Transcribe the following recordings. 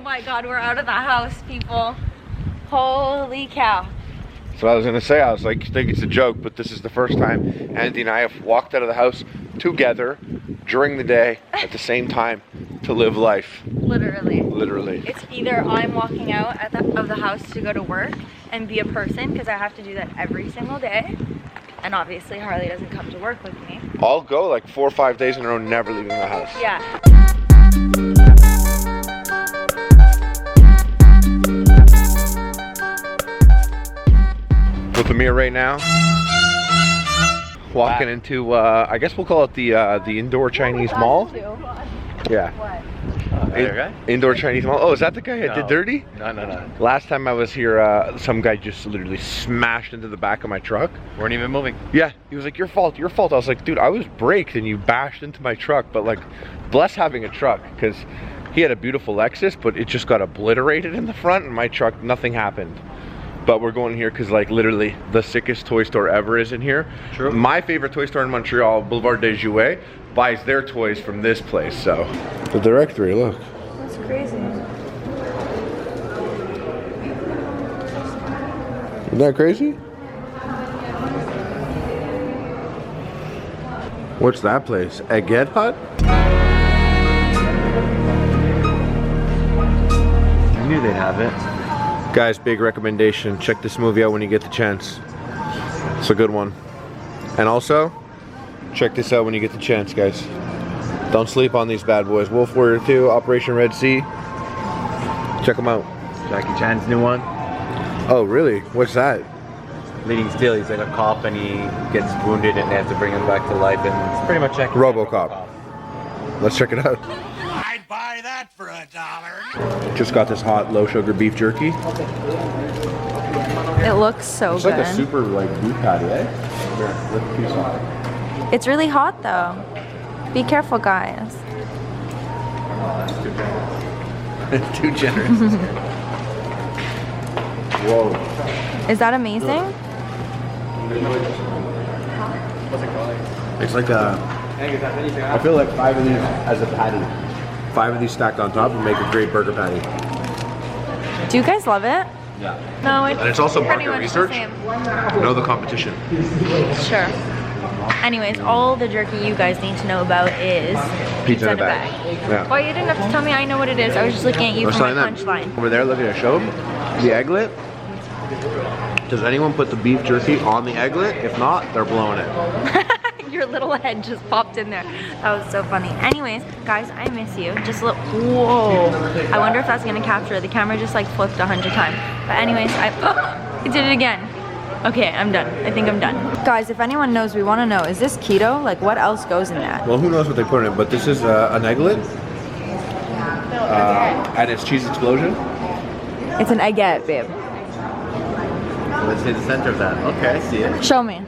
my god, we're out of the house, people. Holy cow. So I was gonna say, I was like, I think it's a joke, but this is the first time Andy and I have walked out of the house together during the day at the same time to live life. Literally. Literally. It's either I'm walking out of the house to go to work and be a person, because I have to do that every single day. And obviously Harley doesn't come to work with me. I'll go like 4 or 5 days in a row, never leaving the house. Yeah. With Amir right now, walking into I guess we'll call it the indoor Chinese mall. Yeah. What? Indoor Chinese mall. Oh, is that the guy I did dirty? No. Last time I was here, some guy just literally smashed into the back of my truck. Weren't even moving. Yeah, he was like, your fault, your fault. I was like, dude, I was braked and you bashed into my truck. But like, bless having a truck, because he had a beautiful Lexus, but it just got obliterated in the front, and my truck, nothing happened. But we're going here because like literally the sickest toy store ever is in here. True. My favorite toy store in Montreal, Boulevard des Jouets, buys their toys from this place, so. The directory, look. That's crazy. Isn't that crazy? What's that place? Egghead Hut? I knew they'd have it. Guys, big recommendation. Check this movie out when you get the chance. It's a good one. And also, check this out when you get the chance, guys. Don't sleep on these bad boys. Wolf Warrior 2, Operation Red Sea. Check them out. Jackie Chan's new one. Oh, really? What's that? Leading Still, he's like a cop and he gets wounded and they have to bring him back to life, and it's pretty much Jackie RoboCop. Let's check it out. I'd buy that for $1. Just got this hot low sugar beef jerky. It looks so It's good. like a super like beef patty, eh? Here, lick a piece off. It's really hot though. Be careful, guys. It's too generous. Whoa. Is that amazing? It's like a, I feel like 5 of these as a patty. 5 of these stacked on top would make a great burger patty. Do you guys love it? Yeah. No, And it's also pretty market much the research. same. Know the competition. Sure. Anyways, all the jerky you guys need to know about is Pizza in a bag. Yeah. Well, you didn't have to tell me. I know what it is. I was just looking at you Let's for my sign them. punchline. Over there, look at it. Show them the egglet. Does anyone put the beef jerky on the egglet? If not, they're blowing it. Your little head just popped in there. That was so funny. Anyways, guys, I miss you. Just look. Whoa. I wonder if that's gonna capture it. The camera just like flipped 100 times. But anyways, I did it again. Okay, I'm done. I think I'm done. Guys, if anyone knows, we want to know, is this keto? Like, what else goes in that? Well, who knows what they put in it, but this is an egglet. And it's cheese explosion. It's an eggette, babe. Let's see the center of that. Okay, I see it. Show me.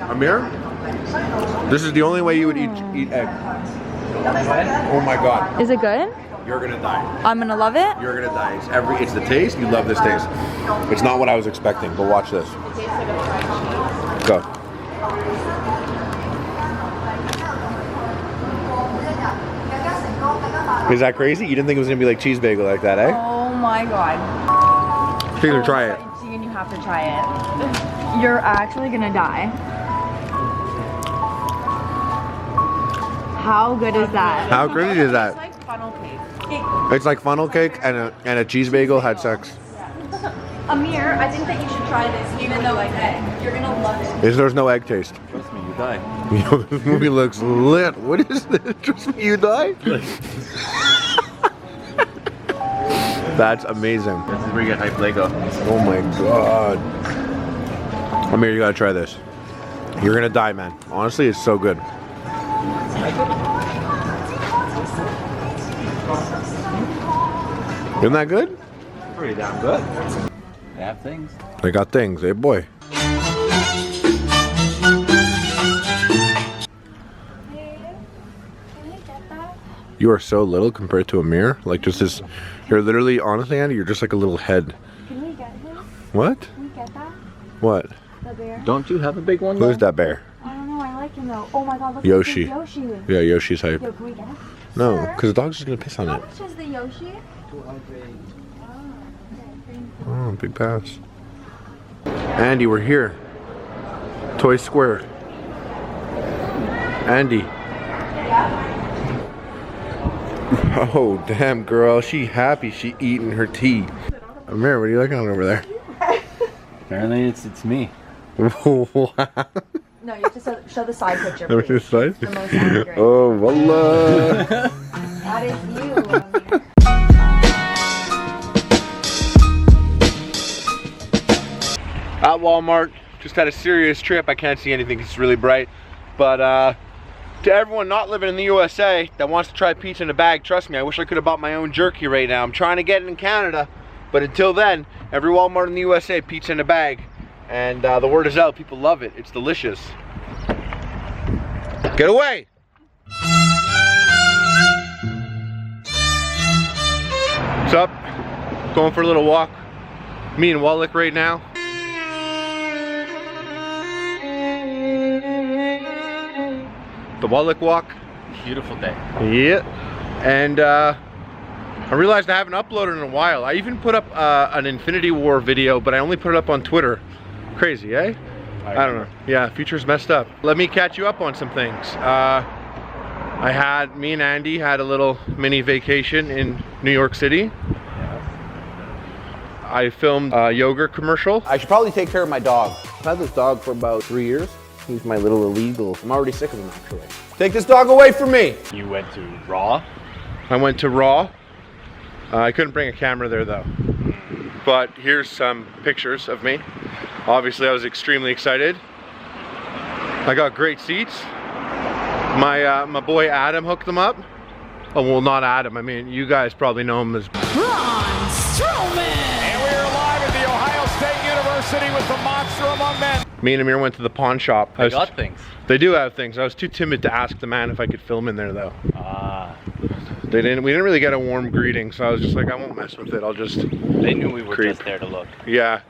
Amir, this is the only way you would eat egg. Oh my God. Is it good? You're gonna die. I'm gonna love it. You're gonna die. It's the taste. You love this taste. It's not what I was expecting, but watch this. Go. Is that crazy? You didn't think it was gonna be like cheese bagel like that, eh? Oh my God. Taylor, try it. Tegan, you have to try it. You're actually gonna die. How good is that? How crazy is that? It's like funnel cake. It's like funnel cake and a cheese bagel had sex. Amir, I think that you should try this, even though it's egg. You're gonna love it. There's no egg taste. Trust me, you die. Yo, this movie looks lit. What is this? Trust me, you die? That's amazing. This is where you get hype Lego. Oh my God. Amir, you gotta try this. You're gonna die, man. Honestly, it's so good. Isn't that good? Pretty damn good. They have things. They got things, eh, boy? You are so little compared to Amir. Like, just this. You're literally, honestly, Andy, you're just like a little head. Can we get him? What? Can we get that? What? The bear? Don't you have a big one? Who's that bear? I don't know, I like him though. Oh my God, look Yoshi. at Yoshi. Yeah, Yoshi's hype. Yo, can we get him? No, Sir? because the dog's just gonna piss on How it. much is the Yoshi? Oh, big pass. Andy, we're here. Toy Square. Andy. Oh, damn, girl. She happy. She eating her tea. Amir, what are you looking at over there? Apparently it's me. No, you have to show the side picture, please. This side? The most accurate. Oh, voila. That is you. At Walmart, just had a serious trip. I can't see anything, it's really bright. But to everyone not living in the USA that wants to try pizza in a bag, trust me, I wish I could have bought my own jerky right now. I'm trying to get it in Canada, but until then, every Walmart in the USA, pizza in a bag. And the word is out, people love it. It's delicious. Get away! What's up? Going for a little walk. Me and Wallach right now. The Wallach walk. Beautiful day. Yeah. And I realized I haven't uploaded in a while. I even put up an Infinity War video, but I only put it up on Twitter. Crazy, eh? I don't know. Yeah, future's messed up. Let me catch you up on some things. Me and Andy had a little mini vacation in New York City. I filmed a yogurt commercial. I should probably take care of my dog. I've had this dog for about 3 years. He's my little illegal. I'm already sick of him, actually. Take this dog away from me! You went to Raw? I went to Raw. I couldn't bring a camera there, though. But here's some pictures of me. Obviously, I was extremely excited. I got great seats. My boy Adam hooked them up. Oh, well, not Adam. I mean, you guys probably know him as Braun Strowman! And we are live at the Ohio State University with the Monster Among Men. Me and Amir went to the pawn shop. They got things. They do have things. I was too timid to ask the man if I could film in there, though. Ah. We didn't really get a warm greeting, so I was just like, I won't mess with it. I'll just. They knew we were creep. just there to look. Yeah.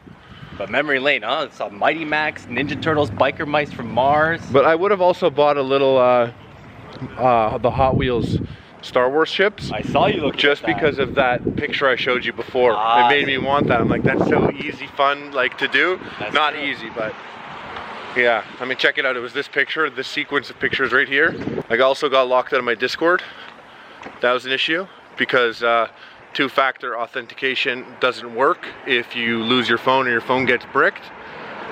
But memory lane, huh? Saw Mighty Max, Ninja Turtles, Biker Mice from Mars. But I would have also bought a little the Hot Wheels Star Wars ships. I saw you look just because of that picture I showed you before. It made me want that. I'm like, that's so easy, fun, like to do. That's not true. easy, but yeah. I mean, check it out. It was this picture, this sequence of pictures right here. I also got locked out of my Discord. That was an issue because two-factor authentication doesn't work if you lose your phone or your phone gets bricked.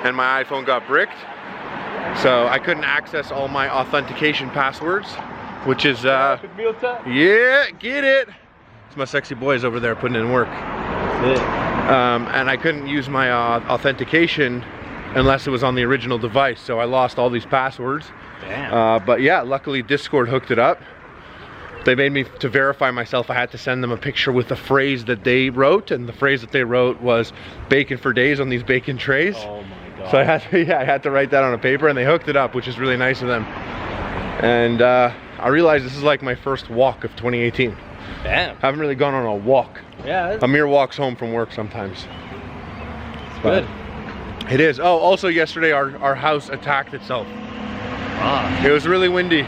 And my iPhone got bricked. So I couldn't access all my authentication passwords, which is, yeah, get it. It's my sexy boys over there putting in work. And I couldn't use my authentication unless it was on the original device. So I lost all these passwords. Damn. But yeah, luckily Discord hooked it up. They made me, to verify myself, I had to send them a picture with the phrase that they wrote, and the phrase that they wrote was bacon for days on these bacon trays. Oh my god. So I had to write that on a paper, and they hooked it up, which is really nice of them. And I realized this is like my first walk of 2018. Damn. I haven't really gone on a walk. Yeah. Amir walks home from work sometimes. It's good. It is. Oh, also yesterday our house attacked itself. Ah. It was really windy.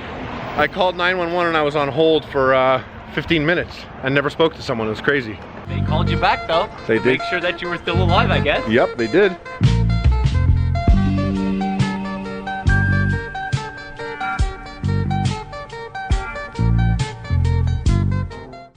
I called 911 and I was on hold for 15 minutes and never spoke to someone. It was crazy. They called you back though. They did. Make sure that you were still alive, I guess. Yep, they did.